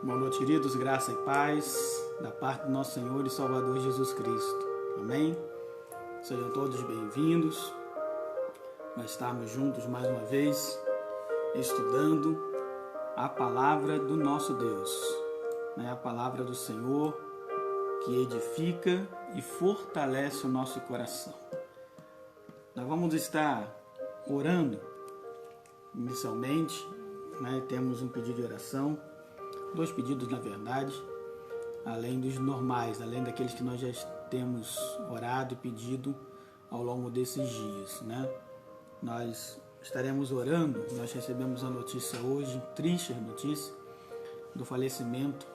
Boa noite, queridos, graça e paz da parte do nosso Senhor e Salvador Jesus Cristo. Amém? Sejam todos bem-vindos. Nós estamos juntos mais uma vez, estudando a palavra do nosso Deus, a palavra do Senhor que edifica e fortalece o nosso coração. Nós vamos estar orando inicialmente, temos um pedido de oração, 2 pedidos na verdade, além dos normais, além daqueles que nós já temos orado e pedido ao longo desses dias, Nós estaremos orando, nós recebemos a notícia hoje, triste notícia, do falecimento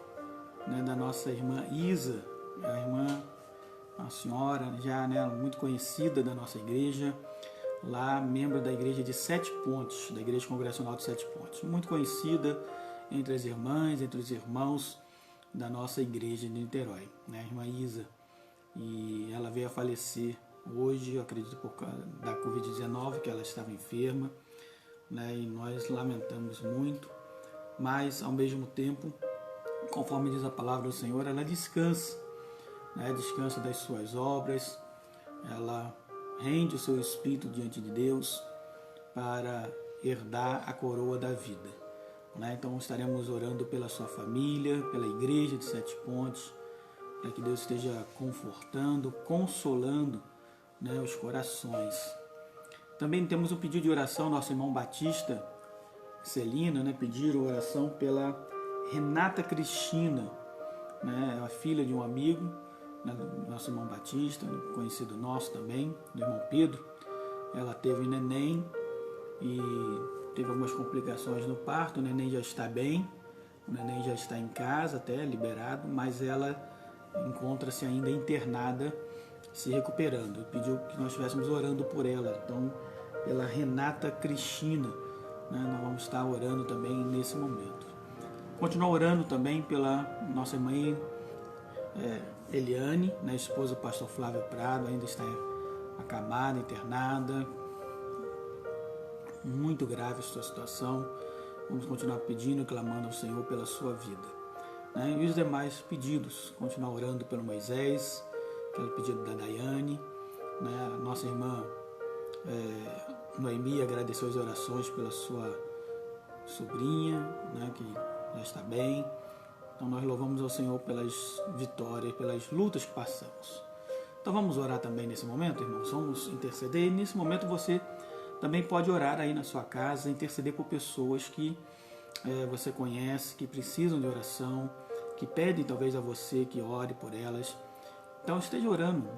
da nossa irmã Isa, a senhora já muito conhecida da nossa igreja, lá membro da igreja de Sete Pontes, da igreja congregacional de Sete Pontes, muito conhecida entre as irmãs, entre os irmãos da nossa igreja de Niterói, a irmã Isa, e ela veio a falecer hoje, eu acredito por causa da Covid-19, que ela estava enferma, e nós lamentamos muito, mas ao mesmo tempo, conforme diz a palavra do Senhor, ela descansa, descansa das suas obras, ela rende o seu espírito diante de Deus para herdar a coroa da vida. Então estaremos orando pela sua família, pela igreja de Sete Pontes, para que Deus esteja confortando, consolando os corações. Também temos um pedido de oração, nosso irmão Batista Celina, pediram oração pela Renata Cristina, a filha de um amigo, nosso irmão Batista, conhecido nosso também, do irmão Pedro. Ela teve neném e teve algumas complicações no parto, o neném já está bem, o neném já está em casa até, liberado, mas ela encontra-se ainda internada, se recuperando. Pediu que nós estivéssemos orando por ela, então pela Renata Cristina, nós vamos estar orando também nesse momento. Continuar orando também pela nossa irmã Eliane, esposa do pastor Flávio Prado, ainda está acamada, internada, muito grave a sua situação. Vamos continuar pedindo e clamando ao Senhor pela sua vida. E os demais pedidos, continuar orando pelo Moisés, pelo pedido da Daiane, a nossa irmã Noemi agradeceu as orações pela sua sobrinha, que já está bem. Então nós louvamos ao Senhor pelas vitórias, pelas lutas que passamos. Então vamos orar também nesse momento, irmãos, vamos interceder. E nesse momento você também pode orar aí na sua casa, interceder por pessoas que você conhece, que precisam de oração, que pedem talvez a você que ore por elas. Então esteja orando,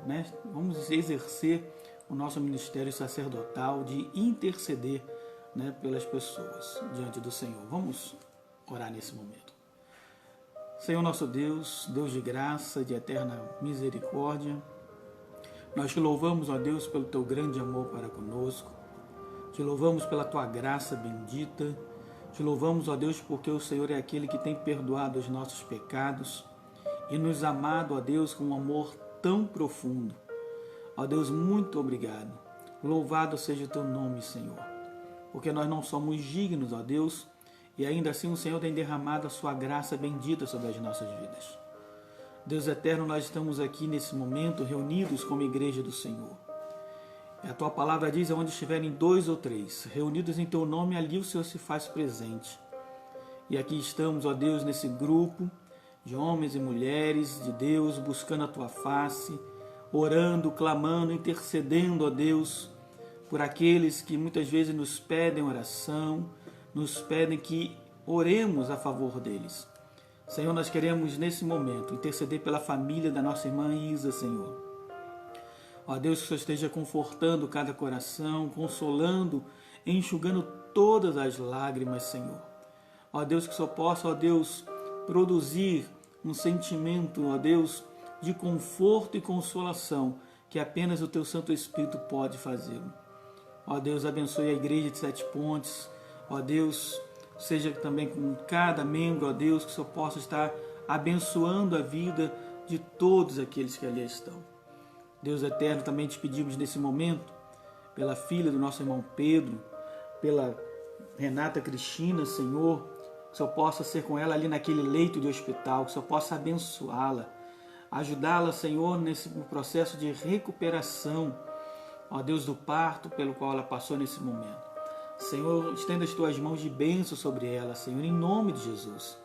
Vamos exercer o nosso ministério sacerdotal de interceder, pelas pessoas diante do Senhor. Vamos orar nesse momento. Senhor nosso Deus, Deus de graça, de eterna misericórdia, nós te louvamos, ó Deus, pelo teu grande amor para conosco. Te louvamos pela tua graça bendita. Te louvamos, ó Deus, porque o Senhor é aquele que tem perdoado os nossos pecados e nos amado, ó Deus, com um amor tão profundo. Ó Deus, muito obrigado. Louvado seja o teu nome, Senhor, porque nós não somos dignos, ó Deus, e ainda assim o Senhor tem derramado a sua graça bendita sobre as nossas vidas. Deus eterno, nós estamos aqui nesse momento reunidos como igreja do Senhor. A tua palavra diz: onde estiverem 2 ou 3 reunidos em teu nome, ali o Senhor se faz presente. E aqui estamos, ó Deus, nesse grupo de homens e mulheres de Deus, buscando a tua face, orando, clamando, intercedendo, ó Deus, por aqueles que muitas vezes nos pedem oração, nos pedem que oremos a favor deles. Senhor, nós queremos nesse momento interceder pela família da nossa irmã Isa, Senhor. Ó Deus, que o Senhor esteja confortando cada coração, consolando, enxugando todas as lágrimas, Senhor. Ó Deus, que o Senhor possa, ó Deus, produzir um sentimento, ó Deus, de conforto e consolação, que apenas o Teu Santo Espírito pode fazer. Ó Deus, abençoe a igreja de Sete Pontes. Ó Deus, seja também com cada membro, ó Deus, que o Senhor possa estar abençoando a vida de todos aqueles que ali estão. Deus eterno, também te pedimos nesse momento, pela filha do nosso irmão Pedro, pela Renata Cristina, Senhor, que o Senhor possa ser com ela ali naquele leito de hospital, que o Senhor possa abençoá-la, ajudá-la, Senhor, nesse processo de recuperação, ó Deus, do parto pelo qual ela passou nesse momento. Senhor, estenda as tuas mãos de bênção sobre ela, Senhor, em nome de Jesus.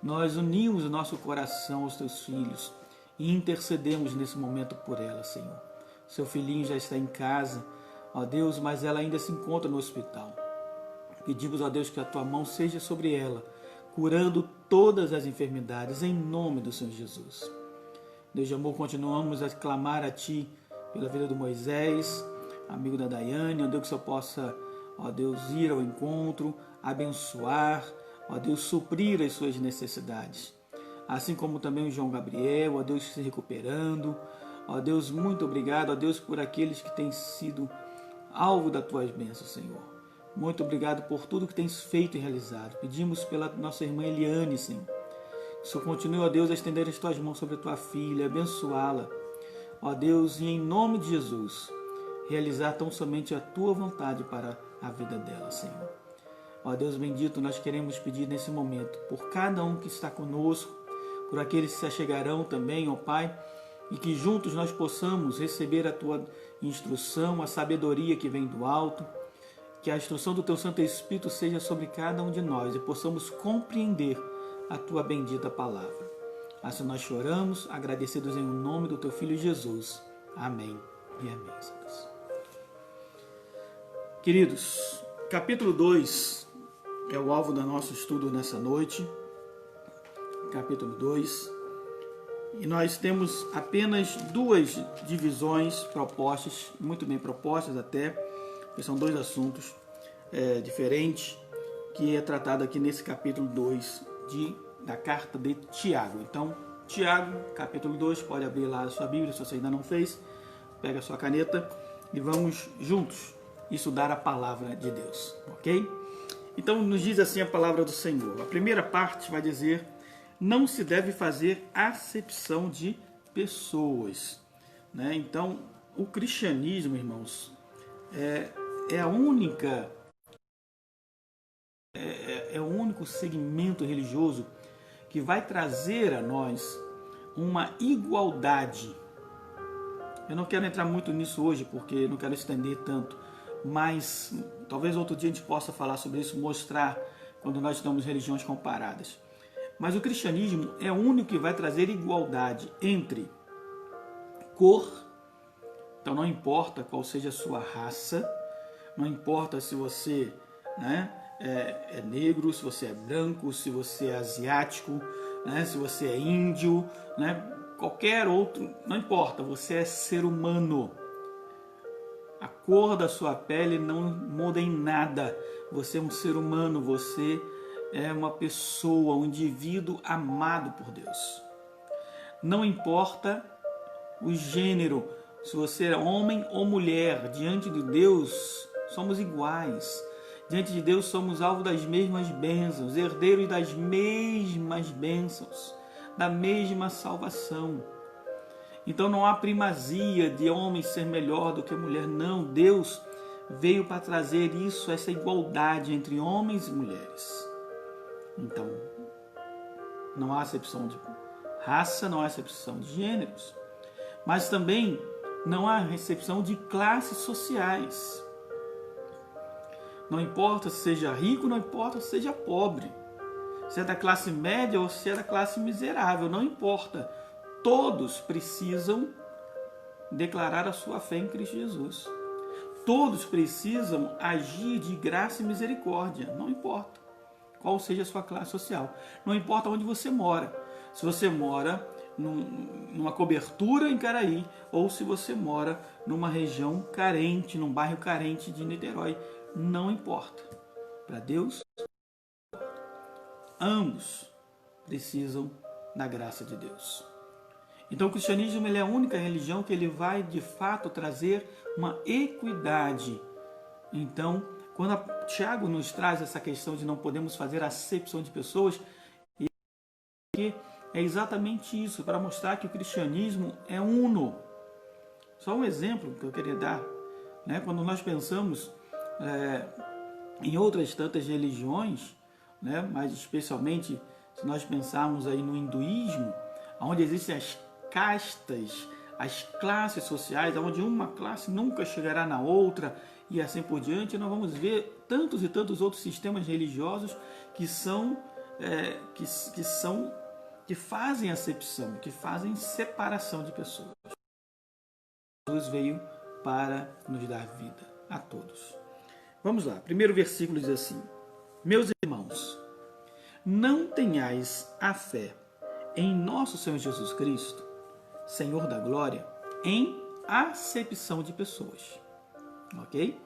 Nós unimos o nosso coração aos teus filhos e intercedemos nesse momento por ela, Senhor. Seu filhinho já está em casa, ó Deus, mas ela ainda se encontra no hospital. Pedimos, ó Deus, que a tua mão seja sobre ela, curando todas as enfermidades, em nome do Senhor Jesus. Deus de amor, continuamos a clamar a ti pela vida do Moisés, amigo da Daiane, ó Deus, que o Senhor possa, ó Deus, ir ao encontro, abençoar, ó Deus, suprir as suas necessidades. Assim como também o João Gabriel, ó Deus, se recuperando. Ó Deus, muito obrigado, ó Deus, por aqueles que têm sido alvo das tuas bênçãos, Senhor. Muito obrigado por tudo que tens feito e realizado. Pedimos pela nossa irmã Eliane, Senhor. Que o Senhor continue, ó Deus, a estender as tuas mãos sobre a tua filha, abençoá-la. Ó Deus, e em nome de Jesus, realizar tão somente a tua vontade para a vida dela, Senhor. Ó Deus bendito, nós queremos pedir nesse momento por cada um que está conosco, por aqueles que se achegarão também, ó Pai, e que juntos nós possamos receber a tua instrução, a sabedoria que vem do alto, que a instrução do teu Santo Espírito seja sobre cada um de nós e possamos compreender a tua bendita palavra. Assim nós choramos, agradecidos em nome do teu Filho Jesus. Amém e amém, Deus. Queridos, capítulo 2 é o alvo do nosso estudo nessa noite. Capítulo 2. E nós temos apenas duas divisões propostas, muito bem propostas até, porque são dois assuntos diferentes, que é tratado aqui nesse capítulo 2 da carta de Tiago. Então, Tiago, capítulo 2, pode abrir lá a sua Bíblia, se você ainda não fez, pega a sua caneta e vamos juntos estudar a palavra de Deus, ok? Então, nos diz assim a palavra do Senhor. A primeira parte vai dizer: não se deve fazer acepção de pessoas, né? Então, o cristianismo, irmãos, é o único segmento religioso que vai trazer a nós uma igualdade. Eu não quero entrar muito nisso hoje, porque não quero estender tanto, mas talvez outro dia a gente possa falar sobre isso, mostrar quando nós estamos religiões comparadas. Mas o cristianismo é o único que vai trazer igualdade entre cor. Então não importa qual seja a sua raça, não importa se você, né, é negro, se você é branco, se você é asiático, né, se você é índio, né, qualquer outro, não importa, você é ser humano. A cor da sua pele não muda em nada. Você é um ser humano, você é uma pessoa, um indivíduo amado por Deus. Não importa o gênero, se você é homem ou mulher, diante de Deus somos iguais. Diante de Deus somos alvo das mesmas bênçãos, herdeiros das mesmas bênçãos, da mesma salvação. Então não há primazia de homem ser melhor do que mulher, não. Deus veio para trazer isso, essa igualdade entre homens e mulheres. Então, não há acepção de raça, não há acepção de gêneros, mas também não há acepção de classes sociais. Não importa se seja rico, não importa se seja pobre, se é da classe média ou se é da classe miserável, não importa. Todos precisam declarar a sua fé em Cristo Jesus. Todos precisam agir de graça e misericórdia, não importa qual seja a sua classe social. Não importa onde você mora. Se você mora numa cobertura em Caraí ou se você mora numa região carente, num bairro carente de Niterói, não importa. Para Deus, ambos precisam da graça de Deus. Então o cristianismo ele é a única religião que ele vai de fato trazer uma equidade. Então, quando Tiago nos traz essa questão de não podemos fazer acepção de pessoas, é exatamente isso, para mostrar que o cristianismo é uno. Só um exemplo que eu queria dar, né? Quando nós pensamos em outras tantas religiões, né? Mas especialmente se nós pensarmos aí no hinduísmo, onde existem as castas, as classes sociais, onde uma classe nunca chegará na outra e assim por diante, nós vamos ver tantos e tantos outros sistemas religiosos que fazem acepção, que fazem separação de pessoas. Jesus veio para nos dar vida a todos. Vamos lá, primeiro versículo diz assim: meus irmãos, não tenhais a fé em nosso Senhor Jesus Cristo, Senhor da glória, em acepção de pessoas. Ok?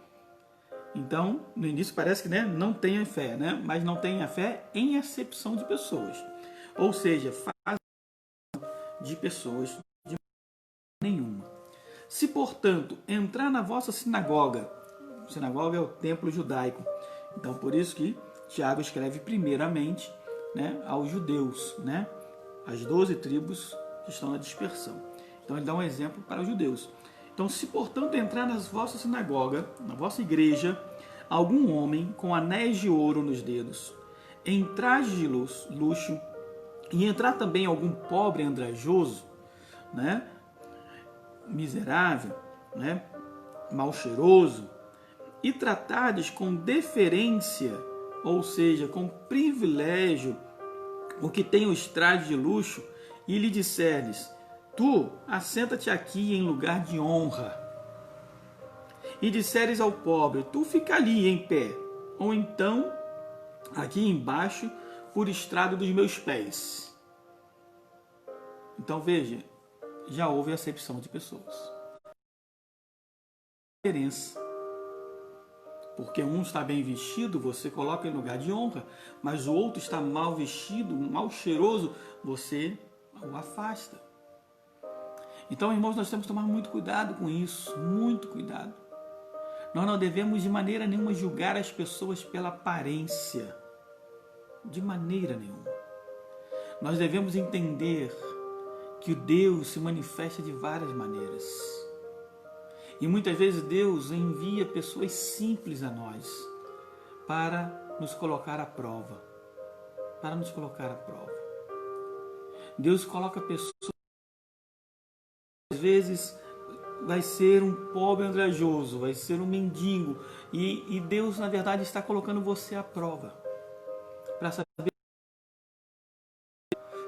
Então, no início parece que, né, não tenha fé, né? Mas não tenha fé em acepção de pessoas. Ou seja, faz de pessoas de nenhuma. Se, portanto, entrar na vossa sinagoga é o templo judaico, então por isso que Tiago escreve primeiramente, né, aos judeus, né, as 12 tribos que estão na dispersão. Então ele dá um exemplo para os judeus. Então, se portanto entrar na vossa sinagoga, na vossa igreja, algum homem com anéis de ouro nos dedos, em traje de luxo, e entrar também algum pobre andrajoso, né, miserável, né, mal cheiroso, e tratardes com deferência, ou seja, com privilégio, o que tem os trajes de luxo, e lhe disserdes: tu, assenta-te aqui em lugar de honra. E disseres ao pobre: tu fica ali em pé, ou então aqui embaixo, por estrado dos meus pés. Então veja, já houve acepção de pessoas. Diferença. Porque um está bem vestido, você coloca em lugar de honra, mas o outro está mal vestido, mal cheiroso, você o afasta. Então, irmãos, nós temos que tomar muito cuidado com isso, muito cuidado. Nós não devemos de maneira nenhuma julgar as pessoas pela aparência, de maneira nenhuma. Nós devemos entender que Deus se manifesta de várias maneiras. E muitas vezes Deus envia pessoas simples a nós para nos colocar à prova. Para nos colocar à prova. Deus coloca pessoas, às vezes vai ser um pobre andrajoso, vai ser um mendigo. E Deus, na verdade, está colocando você à prova. Para saber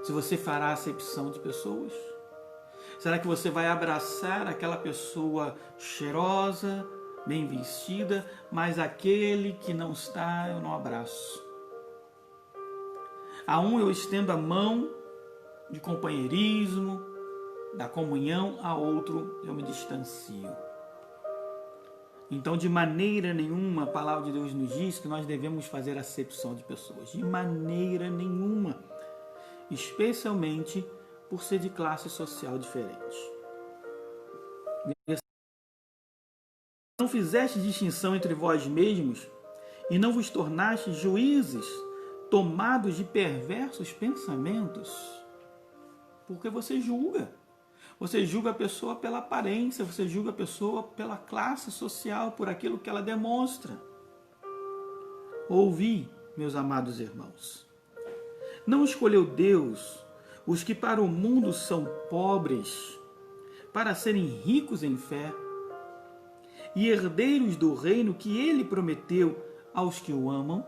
se você fará acepção de pessoas. Será que você vai abraçar aquela pessoa cheirosa, bem vestida, mas aquele que não está, eu não abraço? A um eu estendo a mão de companheirismo, da comunhão, a outro eu me distancio. Então, de maneira nenhuma, a palavra de Deus nos diz que nós devemos fazer acepção de pessoas. De maneira nenhuma. Especialmente por ser de classe social diferente. Não fizeste distinção entre vós mesmos e não vos tornaste juízes tomados de perversos pensamentos? Porque você julga. Você julga a pessoa pela aparência, você julga a pessoa pela classe social, por aquilo que ela demonstra. Ouvi, meus amados irmãos. Não escolheu Deus os que para o mundo são pobres, para serem ricos em fé e herdeiros do reino que ele prometeu aos que o amam,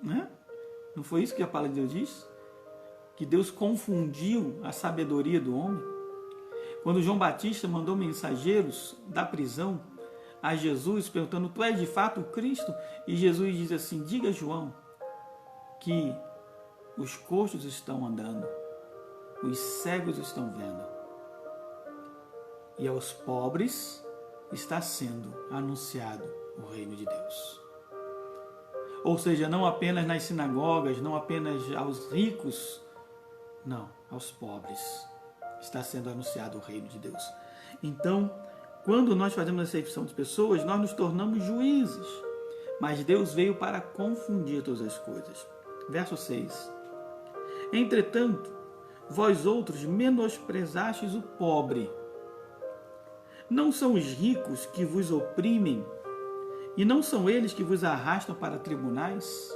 né? Não foi isso que a palavra de Deus diz? Que Deus confundiu a sabedoria do homem? Quando João Batista mandou mensageiros da prisão a Jesus, perguntando: tu és de fato o Cristo? E Jesus diz assim: diga a João que os coxos estão andando, os cegos estão vendo, e aos pobres está sendo anunciado o reino de Deus. Ou seja, não apenas nas sinagogas, não apenas aos ricos, não, aos pobres está sendo anunciado o reino de Deus. Então, quando nós fazemos acepção de pessoas, nós nos tornamos juízes, mas Deus veio para confundir todas as coisas. Verso 6. Entretanto, vós outros menosprezastes o pobre. Não são os ricos que vos oprimem, e não são eles que vos arrastam para tribunais?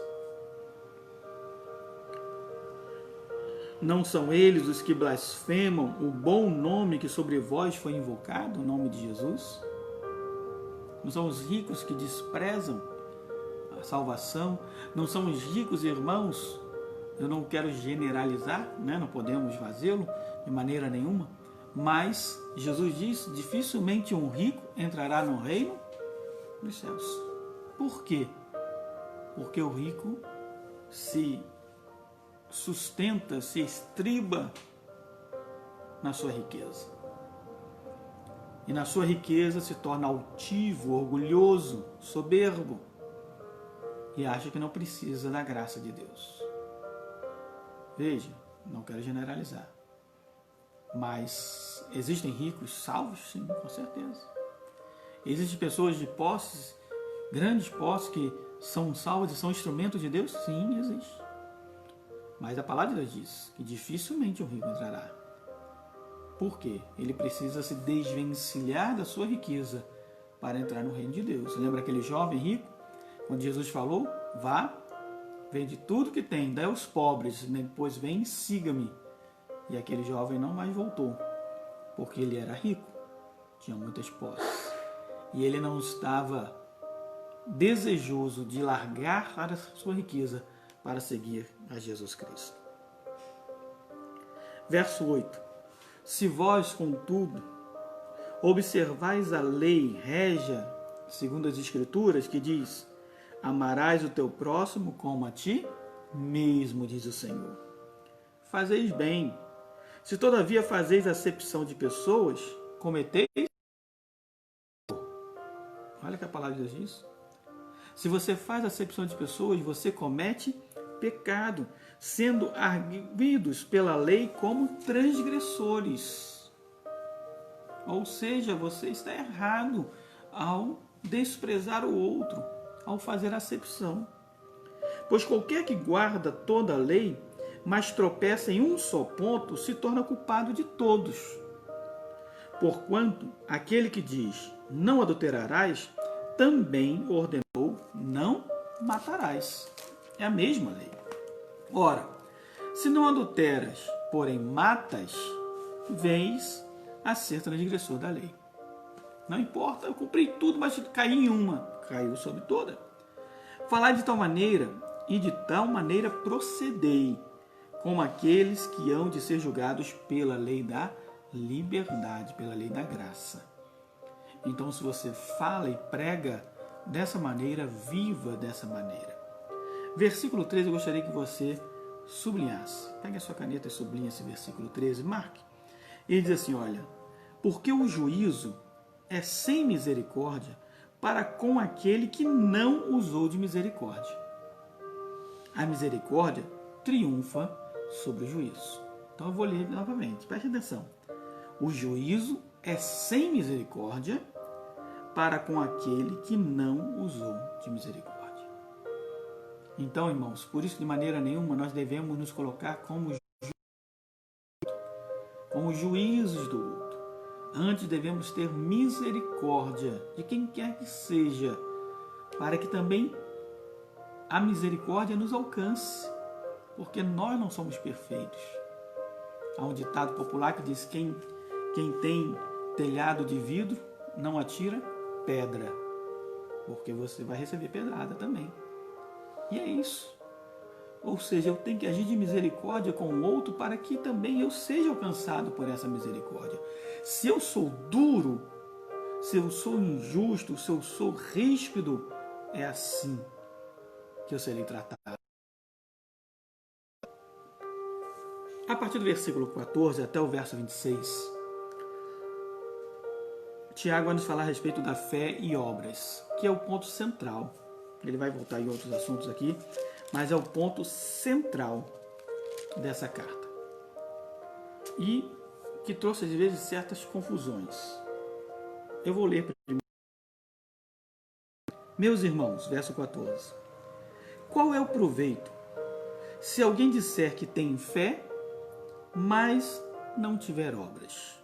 Não são eles os que blasfemam o bom nome que sobre vós foi invocado, o nome de Jesus? Não são os ricos que desprezam a salvação? Não são os ricos, irmãos? Eu não quero generalizar, né? Não podemos fazê-lo de maneira nenhuma. Mas Jesus diz, dificilmente um rico entrará no reino dos céus. Por quê? Porque o rico se sustenta, se estriba na sua riqueza. E na sua riqueza se torna altivo, orgulhoso, soberbo e acha que não precisa da graça de Deus. Veja, não quero generalizar, mas existem ricos salvos? Sim, com certeza. Existem pessoas de posses, grandes posses, que são salvas e são instrumentos de Deus? Sim, existe. Mas a palavra de Deus diz que dificilmente o rico entrará. Por quê? Ele precisa se desvencilhar da sua riqueza para entrar no reino de Deus. Lembra aquele jovem rico? Quando Jesus falou, vá, vende tudo que tem, dá aos pobres, depois vem e siga-me. E aquele jovem não mais voltou, porque ele era rico, tinha muitas posses. E ele não estava desejoso de largar a sua riqueza para seguir a Jesus Cristo. Verso 8. Se vós, contudo, observais a lei régia, segundo as Escrituras, que diz, amarás o teu próximo como a ti mesmo, diz o Senhor. Fazeis bem. Se todavia fazeis acepção de pessoas, cometeis. Olha que a palavra de Deus diz. Se você faz acepção de pessoas, você comete pecado, sendo arguidos pela lei como transgressores. Ou seja, você está errado ao desprezar o outro, ao fazer acepção. Pois qualquer que guarda toda a lei, mas tropeça em um só ponto, se torna culpado de todos. Porquanto aquele que diz, não adulterarás, também ordenou, não matarás. É a mesma lei. Ora, se não adulteras, porém matas, vens a ser transgressor da lei. Não importa, eu cumpri tudo, mas caí em uma. Caiu sobre toda. Falar de tal maneira, e de tal maneira procedei, como aqueles que hão de ser julgados pela lei da liberdade, pela lei da graça. Então, se você fala e prega dessa maneira, viva dessa maneira. Versículo 13, eu gostaria que você sublinhasse. Pegue a sua caneta e sublinhe esse versículo 13, marque. Ele diz assim, olha, porque o juízo é sem misericórdia para com aquele que não usou de misericórdia. A misericórdia triunfa sobre o juízo. Então eu vou ler novamente, preste atenção. O juízo é sem misericórdia para com aquele que não usou de misericórdia. Então, irmãos, por isso de maneira nenhuma nós devemos nos colocar como juízes do outro. Antes devemos ter misericórdia de quem quer que seja, para que também a misericórdia nos alcance, porque nós não somos perfeitos. Há um ditado popular que diz, quem tem telhado de vidro não atira pedra, porque você vai receber pedrada também. E é isso. Ou seja, eu tenho que agir de misericórdia com o outro para que também eu seja alcançado por essa misericórdia. Se eu sou duro, se eu sou injusto, se eu sou ríspido, é assim que eu serei tratado. A partir do versículo 14 até o verso 26, Tiago vai nos falar a respeito da fé e obras, que é o ponto central. Ele vai voltar em outros assuntos aqui, mas é o ponto central dessa carta. E que trouxe, às vezes, certas confusões. Eu vou ler primeiro. Meus irmãos, verso 14. Qual é o proveito se alguém disser que tem fé, mas não tiver obras?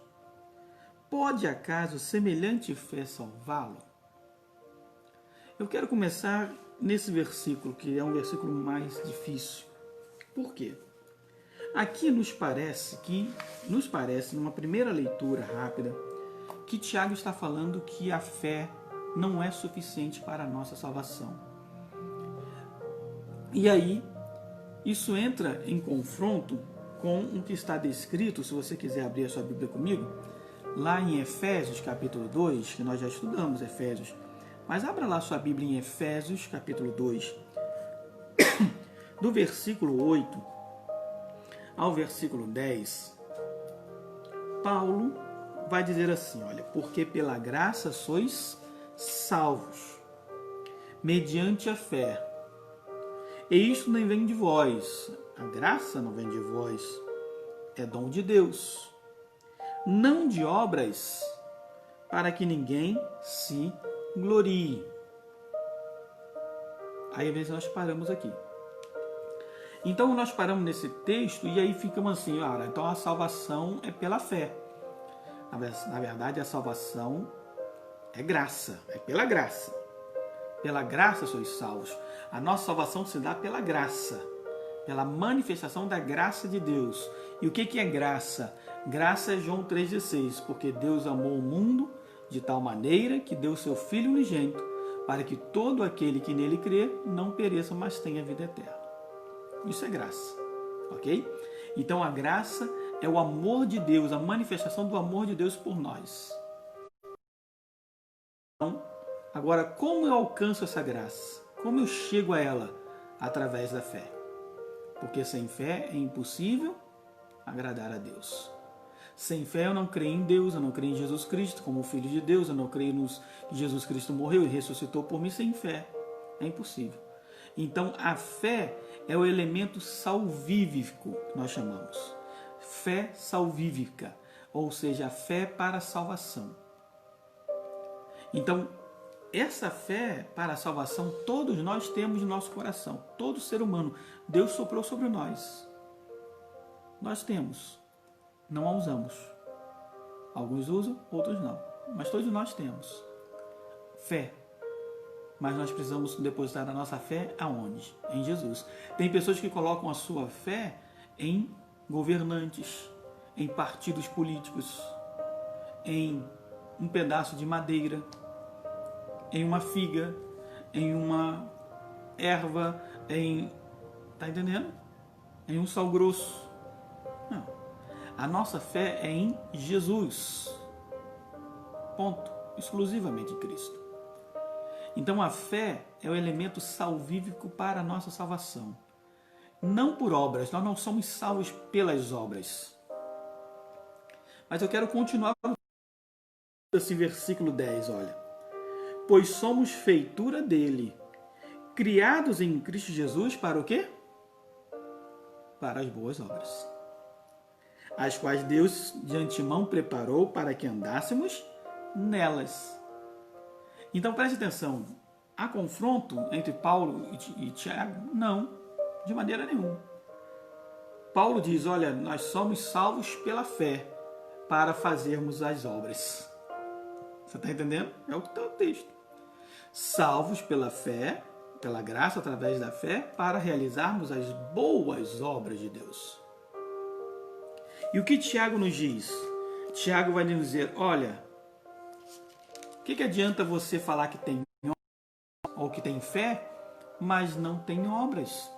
Pode acaso semelhante fé salvá-lo? Eu quero começar nesse versículo, que é um versículo mais difícil. Por quê? Aqui nos parece, numa primeira leitura rápida, que Tiago está falando que a fé não é suficiente para a nossa salvação. E aí, isso entra em confronto com o que está descrito, se você quiser abrir a sua Bíblia comigo, lá em Efésios capítulo 2, que nós já estudamos Efésios, mas abra lá sua Bíblia em Efésios capítulo 2, do versículo 8 ao versículo 10, Paulo vai dizer assim, olha, porque pela graça sois salvos, mediante a fé. E isto nem vem de vós, a graça não vem de vós, é dom de Deus, não de obras, para que ninguém se glorie. Aí às vezes nós paramos aqui. Então nós paramos nesse texto e aí ficamos assim, olha, então a salvação é pela fé. Na verdade, a salvação é graça, é pela graça. Pela graça sois salvos. A nossa salvação se dá pela graça, pela manifestação da graça de Deus. E o que é graça? Graça é João 3,16, porque Deus amou o mundo de tal maneira que deu seu Filho unigênito, para que todo aquele que nele crê não pereça, mas tenha vida eterna. Isso é graça, ok? Então a graça é o amor de Deus, a manifestação do amor de Deus por nós. Então, agora, como eu alcanço essa graça? Como eu chego a ela? Através da fé. Porque sem fé é impossível agradar a Deus. Sem fé eu não creio em Deus, eu não creio em Jesus Cristo como Filho de Deus, eu não creio que Jesus Cristo morreu e ressuscitou por mim. Sem fé é impossível. Então a fé é o elemento salvífico que nós chamamos. Fé salvífica, ou seja, a fé para a salvação. Então, essa fé para a salvação todos nós temos no nosso coração. Todo ser humano, Deus soprou sobre nós. Nós temos, não a usamos. Alguns usam, outros não. Mas todos nós temos fé. Mas nós precisamos depositar a nossa fé aonde? Em Jesus. Tem pessoas que colocam a sua fé em governantes, em partidos políticos, em um pedaço de madeira, em uma figa, em uma erva, tá entendendo? Em um sal grosso. Não. A nossa fé é em Jesus. Ponto. Exclusivamente em Cristo. Então a fé é o elemento salvífico para a nossa salvação. Não por obras, nós não somos salvos pelas obras. Mas eu quero continuar com esse versículo 10, olha. Pois somos feitura dele, criados em Cristo Jesus para o quê? Para as boas obras, as quais Deus de antemão preparou para que andássemos nelas. Então preste atenção, há confronto entre Paulo e Tiago? Não, de maneira nenhuma. Paulo diz, olha, nós somos salvos pela fé para fazermos as obras. Você está entendendo? É o que está no texto. Salvos pela fé, pela graça através da fé, para realizarmos as boas obras de Deus. E o que Tiago nos diz? Tiago vai nos dizer, olha, o que adianta você falar que tem ou que tem fé, mas não tem obras?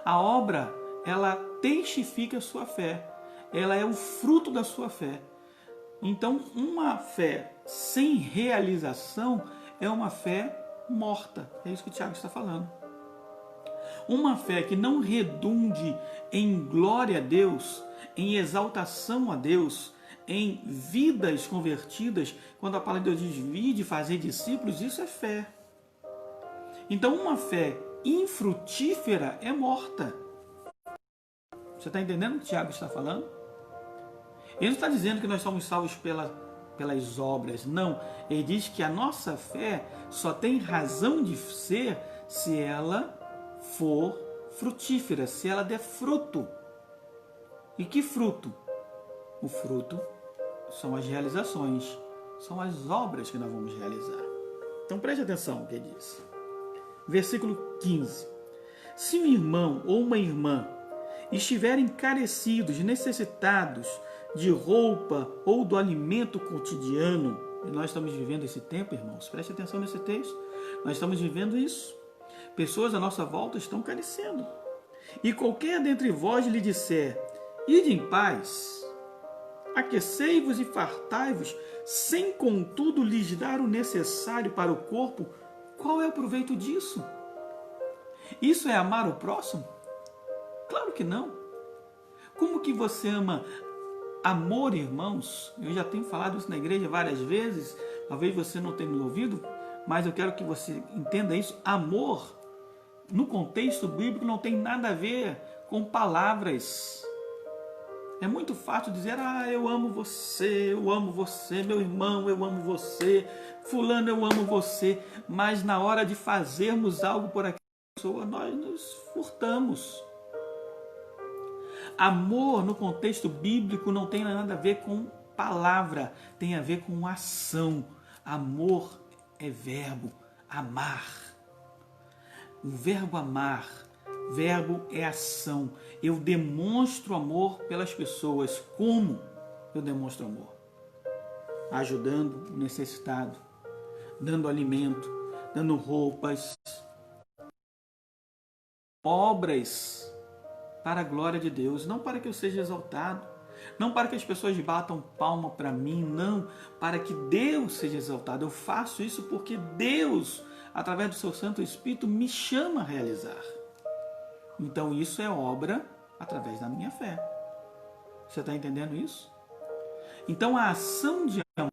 A obra, ela testifica a sua fé. Ela é o fruto da sua fé. Então, uma fé sem realização é uma fé morta. É isso que o Tiago está falando. Uma fé que não redunde em glória a Deus, em exaltação a Deus, em vidas convertidas, quando a palavra de Deus diz vinde fazer discípulos, isso é fé. Então uma fé infrutífera é morta. Você está entendendo o que o Tiago está falando? Ele não está dizendo que nós somos salvos pelas obras, não. Ele diz que a nossa fé só tem razão de ser se ela for frutífera, se ela der fruto. E que fruto? O fruto são as realizações, são as obras que nós vamos realizar. Então preste atenção no que ele diz. Versículo 15. Se um irmão ou uma irmã e estiverem carecidos, necessitados de roupa ou do alimento cotidiano, e nós estamos vivendo esse tempo, irmãos, preste atenção nesse texto, nós estamos vivendo isso. Pessoas à nossa volta estão carecendo. E qualquer dentre vós lhe disser, ide em paz, aquecei-vos e fartai-vos, sem contudo lhes dar o necessário para o corpo, qual é o proveito disso? Isso é amar o próximo? Claro que não. Como que você ama? Amor, irmãos, eu já tenho falado isso na igreja várias vezes, talvez você não tenha me ouvido, mas eu quero que você entenda isso. Amor, no contexto bíblico, não tem nada a ver com palavras. É muito fácil dizer, eu amo você, meu irmão, eu amo você, fulano, eu amo você, mas na hora de fazermos algo por aquela pessoa, nós nos furtamos. Amor, no contexto bíblico, não tem nada a ver com palavra, tem a ver com ação. Amor é verbo, amar. O verbo amar, verbo é ação. Eu demonstro amor pelas pessoas. Como eu demonstro amor? Ajudando o necessitado, dando alimento, dando roupas, obras para a glória de Deus, não para que eu seja exaltado, não para que as pessoas batam palma para mim, não, para que Deus seja exaltado. Eu faço isso porque Deus, através do seu Santo Espírito, me chama a realizar. Então isso é obra através da minha fé. Você está entendendo isso? Então a ação de amor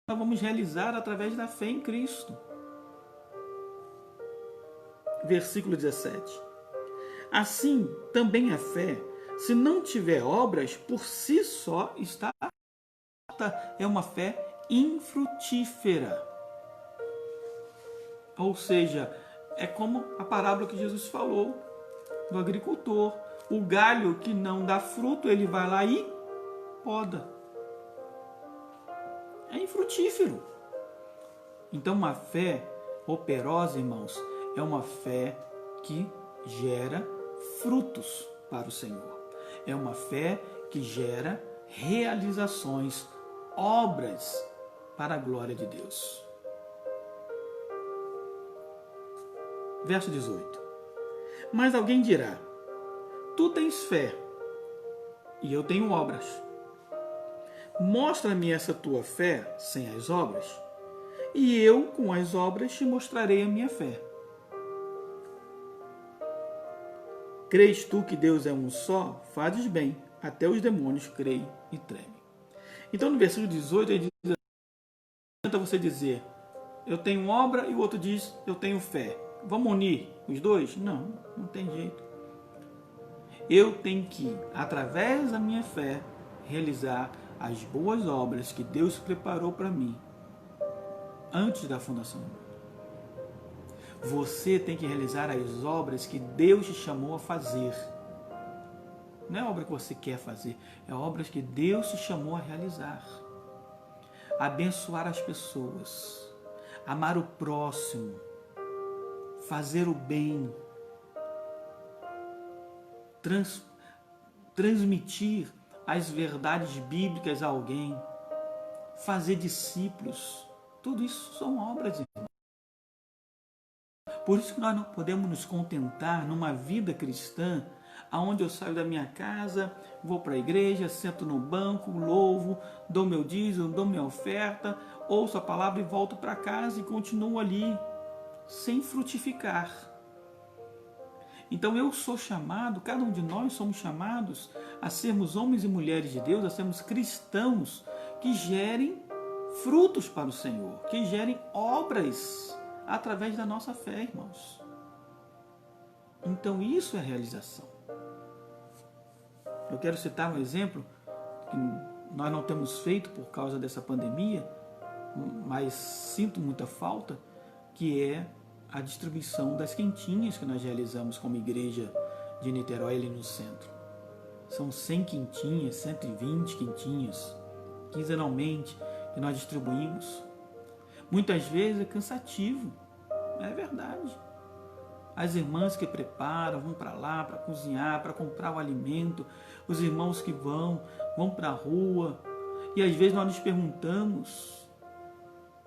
nós vamos realizar através da fé em Cristo. Versículo 17. Assim, também a fé, se não tiver obras, por si só está morta. É uma fé infrutífera. Ou seja, é como a parábola que Jesus falou do agricultor. O galho que não dá fruto, ele vai lá e poda. É infrutífero. Então, uma fé operosa, irmãos, é uma fé que gera frutos para o Senhor. É uma fé que gera realizações, obras para a glória de Deus. Verso 18. Mas alguém dirá, tu tens fé e eu tenho obras. Mostra-me essa tua fé sem as obras, e eu com as obras te mostrarei a minha fé. Crês tu que Deus é um só? Fazes bem, até os demônios creem e tremem. Então no versículo 18 ele diz, não adianta você dizer, eu tenho obra, e o outro diz, eu tenho fé. Vamos unir os dois? Não, não tem jeito. Eu tenho que, através da minha fé, realizar as boas obras que Deus preparou para mim antes da fundação do mundo. Você tem que realizar as obras que Deus te chamou a fazer. Não é obra que você quer fazer, é obras que Deus te chamou a realizar. Abençoar as pessoas, amar o próximo, fazer o bem, transmitir as verdades bíblicas a alguém, fazer discípulos. Tudo isso são obras, irmãos. Por isso que nós não podemos nos contentar numa vida cristã, onde eu saio da minha casa, vou para a igreja, sento no banco, louvo, dou meu dízimo, dou minha oferta, ouço a palavra e volto para casa e continuo ali, sem frutificar. Então eu sou chamado, cada um de nós somos chamados a sermos homens e mulheres de Deus, a sermos cristãos que gerem frutos para o Senhor, que gerem obras através da nossa fé, irmãos. Então isso é realização. Eu quero citar um exemplo que nós não temos feito por causa dessa pandemia, mas sinto muita falta, que é a distribuição das quentinhas que nós realizamos como igreja de Niterói ali no centro. São 100 quentinhas, 120 quentinhas, quinzenalmente, que nós distribuímos. Muitas vezes é cansativo, é verdade. as irmãs que preparam, vão para lá para cozinhar, para comprar o alimento, os irmãos que vão para a rua. E às vezes nós nos perguntamos,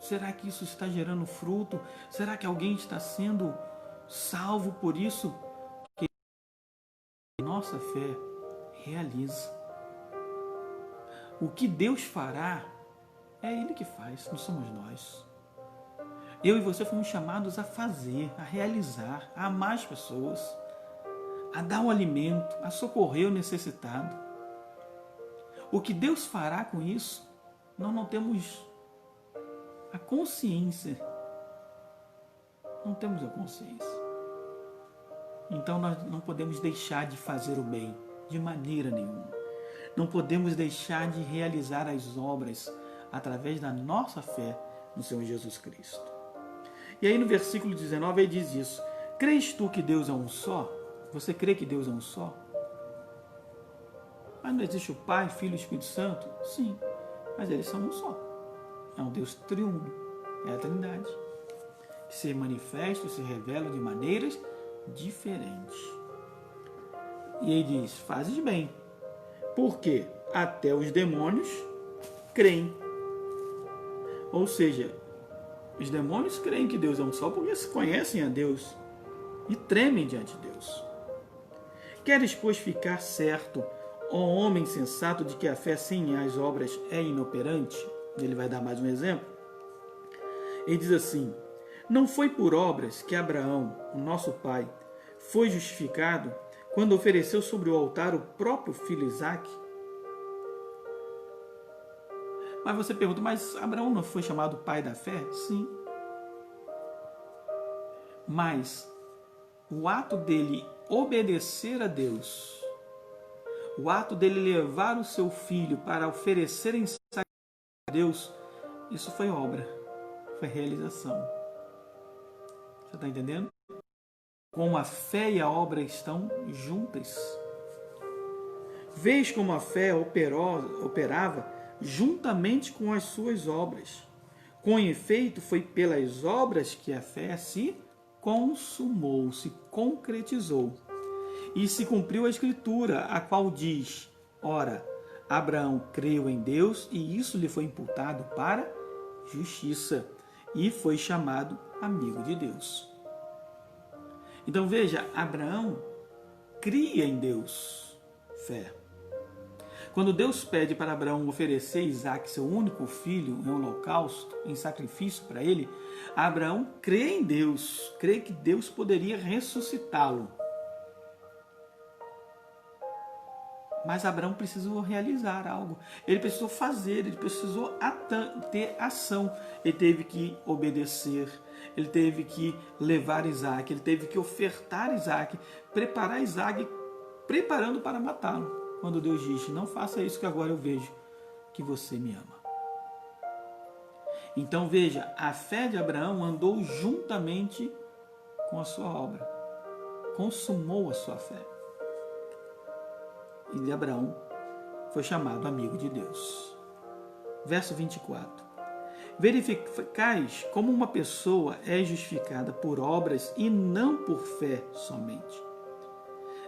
será que isso está gerando fruto? Será que alguém está sendo salvo por isso? Que nossa fé realiza. O que Deus fará, é Ele que faz, não somos nós. Eu e você fomos chamados a fazer, a realizar, a amar as pessoas, a dar o alimento, a socorrer o necessitado. O que Deus fará com isso, nós não temos a consciência. Não temos a consciência. Então nós não podemos deixar de fazer o bem, de maneira nenhuma. Não podemos deixar de realizar as obras através da nossa fé no Senhor Jesus Cristo. E aí no versículo 19 ele diz isso. Crês tu que Deus é um só? Você crê que Deus é um só? Mas não existe o Pai, Filho e Espírito Santo? Sim, mas eles são um só. É um Deus triuno, é a Trindade, que se manifesta e se revela de maneiras diferentes. E ele diz, fazes bem, porque até os demônios creem. Ou seja, os demônios creem que Deus é um só porque se conhecem a Deus e tremem diante de Deus. Queres, pois, ficar certo, ó homem sensato, de que a fé sem as obras é inoperante? Ele vai dar mais um exemplo. Ele diz assim, não foi por obras que Abraão, o nosso pai, foi justificado quando ofereceu sobre o altar o próprio filho Isaque? Mas você pergunta, mas Abraão não foi chamado pai da fé? Sim. Mas o ato dele obedecer a Deus, o ato dele levar o seu filho para oferecer em sacrifício a Deus, isso foi obra, foi realização. Você está entendendo? Como a fé e a obra estão juntas. Vês como a fé operava juntamente com as suas obras. Com efeito, foi pelas obras que a fé se consumou, se concretizou. E se cumpriu a Escritura, a qual diz, ora, Abraão creu em Deus e isso lhe foi imputado para justiça e foi chamado amigo de Deus. Então veja, Abraão cria em Deus, fé. Quando Deus pede para Abraão oferecer Isaque, seu único filho, em holocausto, em sacrifício para ele, Abraão crê em Deus, crê que Deus poderia ressuscitá-lo. Mas Abraão precisou realizar algo, ele precisou fazer, ele precisou ter ação, ele teve que obedecer, ele teve que levar Isaque, ele teve que ofertar Isaque, preparar Isaque, preparando para matá-lo. Quando Deus diz, não faça isso que agora eu vejo que você me ama. Então veja, a fé de Abraão andou juntamente com a sua obra, consumou a sua fé. E Abraão foi chamado amigo de Deus. Verso 24. Verificais como uma pessoa é justificada por obras e não por fé somente.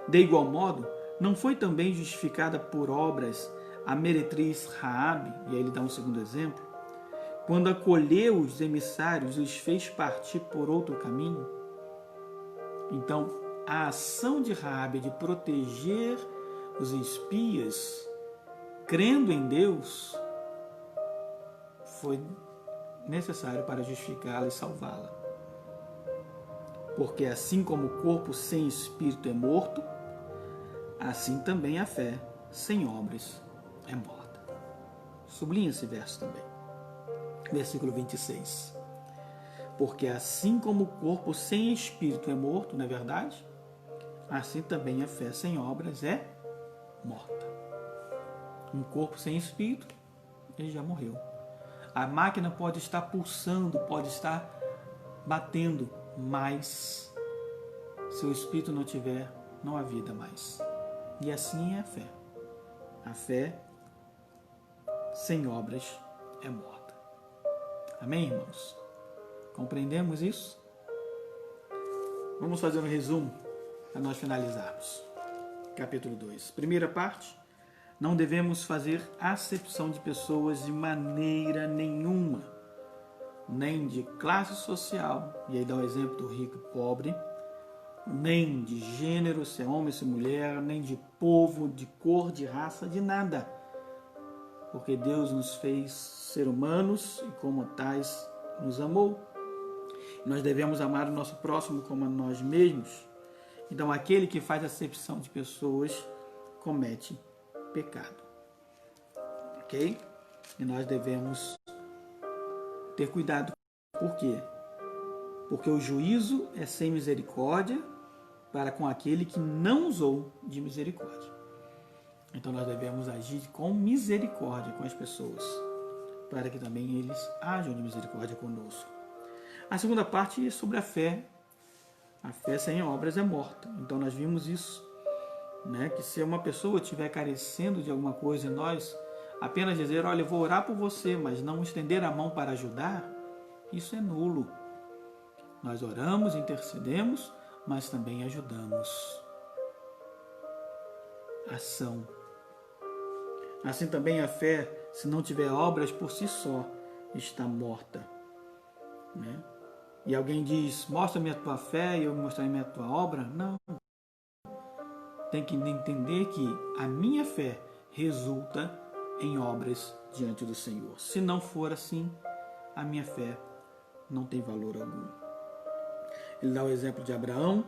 De igual modo, não foi também justificada por obras a meretriz Raabe, e aí ele dá um segundo exemplo, quando acolheu os emissários e os fez partir por outro caminho? Então, a ação de Raabe de proteger os espias, crendo em Deus, foi necessário para justificá-la e salvá-la. Porque assim como o corpo sem espírito é morto, assim também a fé sem obras é morta. Sublinha esse verso também. Versículo 26. Porque assim como o corpo sem espírito é morto, não é verdade? Assim também a fé sem obras é morta. Um corpo sem espírito, ele já morreu. A máquina pode estar pulsando, pode estar batendo, mas se o espírito não tiver, não há vida mais. E assim é a fé. A fé sem obras é morta. Amém, irmãos? Compreendemos isso? Vamos fazer um resumo para nós finalizarmos. Capítulo 2. Primeira parte, não devemos fazer acepção de pessoas de maneira nenhuma, nem de classe social, e aí dá o exemplo do rico e pobre, nem de gênero, se é homem, se é mulher, nem de povo, de cor, de raça, de nada. Porque Deus nos fez ser humanos e como tais nos amou. Nós devemos amar o nosso próximo como a nós mesmos. Então aquele que faz acepção de pessoas comete pecado. Ok? E nós devemos ter cuidado. Por quê? Porque o juízo é sem misericórdia para com aquele que não usou de misericórdia. Então nós devemos agir com misericórdia com as pessoas, para que também eles ajam de misericórdia conosco. A segunda parte é sobre a fé. A fé sem obras é morta. Então nós vimos isso, né? Que se uma pessoa estiver carecendo de alguma coisa e nós apenas dizer, olha, eu vou orar por você, mas não estender a mão para ajudar, isso é nulo. Nós oramos, intercedemos, mas também ajudamos. Ação. Assim também a fé, se não tiver obras por si só, está morta. Né? E alguém diz, mostra-me a tua fé e eu mostrarei a tua obra? Não. Tem que entender que a minha fé resulta em obras diante do Senhor. Se não for assim, a minha fé não tem valor algum. Ele dá o exemplo de Abraão,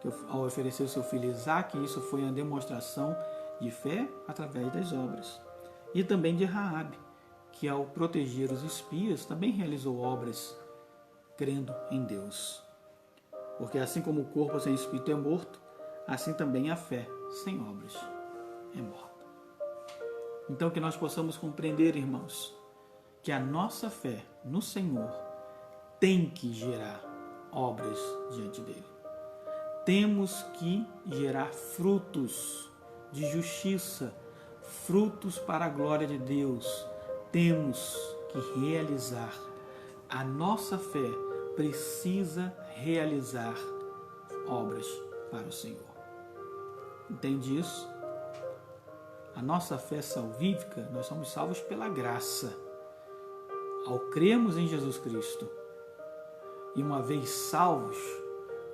que ao oferecer o seu filho Isaque, isso foi uma demonstração de fé através das obras. E também de Raabe, que ao proteger os espias, também realizou obras crendo em Deus. Porque assim como o corpo sem espírito é morto, assim também a fé sem obras é morta. Então que nós possamos compreender, irmãos, que a nossa fé no Senhor tem que gerar obras diante dele. Temos que gerar frutos de justiça, frutos para a glória de Deus. Temos que realizar. A nossa fé precisa realizar obras para o Senhor. Entende isso? A nossa fé salvífica, nós somos salvos pela graça. Ao crermos em Jesus Cristo, e uma vez salvos,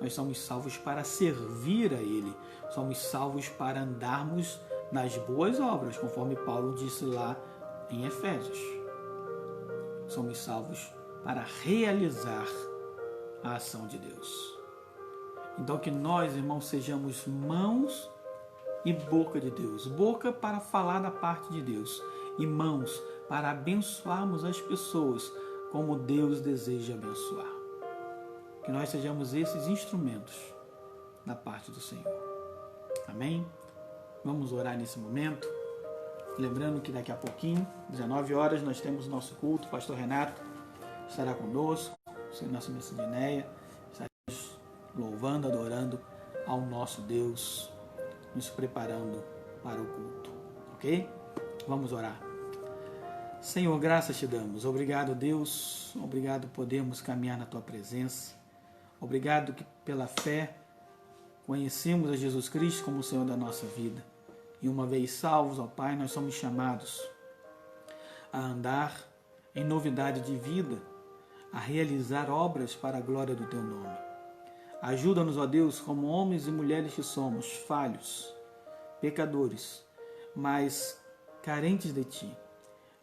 nós somos salvos para servir a Ele. Somos salvos para andarmos nas boas obras, conforme Paulo disse lá em Efésios. Somos salvos para realizar a ação de Deus. Então que nós, irmãos, sejamos mãos e boca de Deus. Boca para falar da parte de Deus e mãos para abençoarmos as pessoas como Deus deseja abençoar. Que nós sejamos esses instrumentos da parte do Senhor. Amém? Vamos orar nesse momento. Lembrando que daqui a pouquinho, 19 horas, nós temos o nosso culto. O pastor Renato estará conosco, nossa Messidineia. Estaremos louvando, adorando ao nosso Deus, nos preparando para o culto. Ok? Vamos orar. Senhor, graças te damos. Obrigado, Deus. Obrigado por podermos caminhar na tua presença. Obrigado que pela fé conhecemos a Jesus Cristo como o Senhor da nossa vida. E uma vez salvos, ó Pai, nós somos chamados a andar em novidade de vida, a realizar obras para a glória do Teu nome. Ajuda-nos, ó Deus, como homens e mulheres que somos, falhos, pecadores, mas carentes de Ti.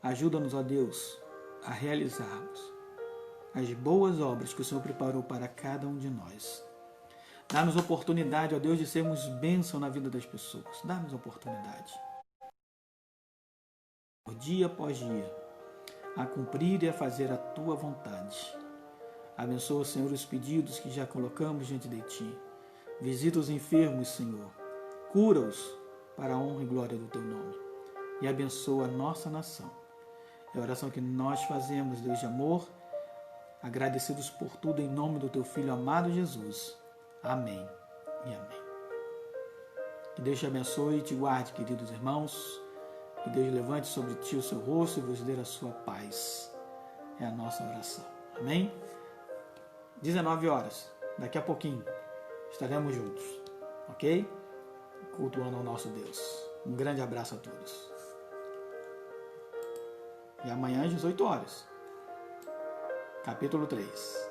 Ajuda-nos, ó Deus, a realizarmos as boas obras que o Senhor preparou para cada um de nós. Dá-nos oportunidade, ó Deus, de sermos bênção na vida das pessoas. Dá-nos oportunidade, dia após dia, a cumprir e a fazer a Tua vontade. Abençoa, Senhor, os pedidos que já colocamos diante de Ti. Visita os enfermos, Senhor. Cura-os para a honra e glória do Teu nome. E abençoa a nossa nação. É a oração que nós fazemos, Deus de amor, agradecidos por tudo, em nome do Teu Filho amado Jesus. Amém e amém. Que Deus te abençoe e te guarde, queridos irmãos. Que Deus levante sobre ti o seu rosto e vos dê a sua paz. É a nossa oração. Amém? 19 horas, daqui a pouquinho, estaremos juntos, ok? Cultuando ao nosso Deus. Um grande abraço a todos. E amanhã às 18 horas, capítulo 3.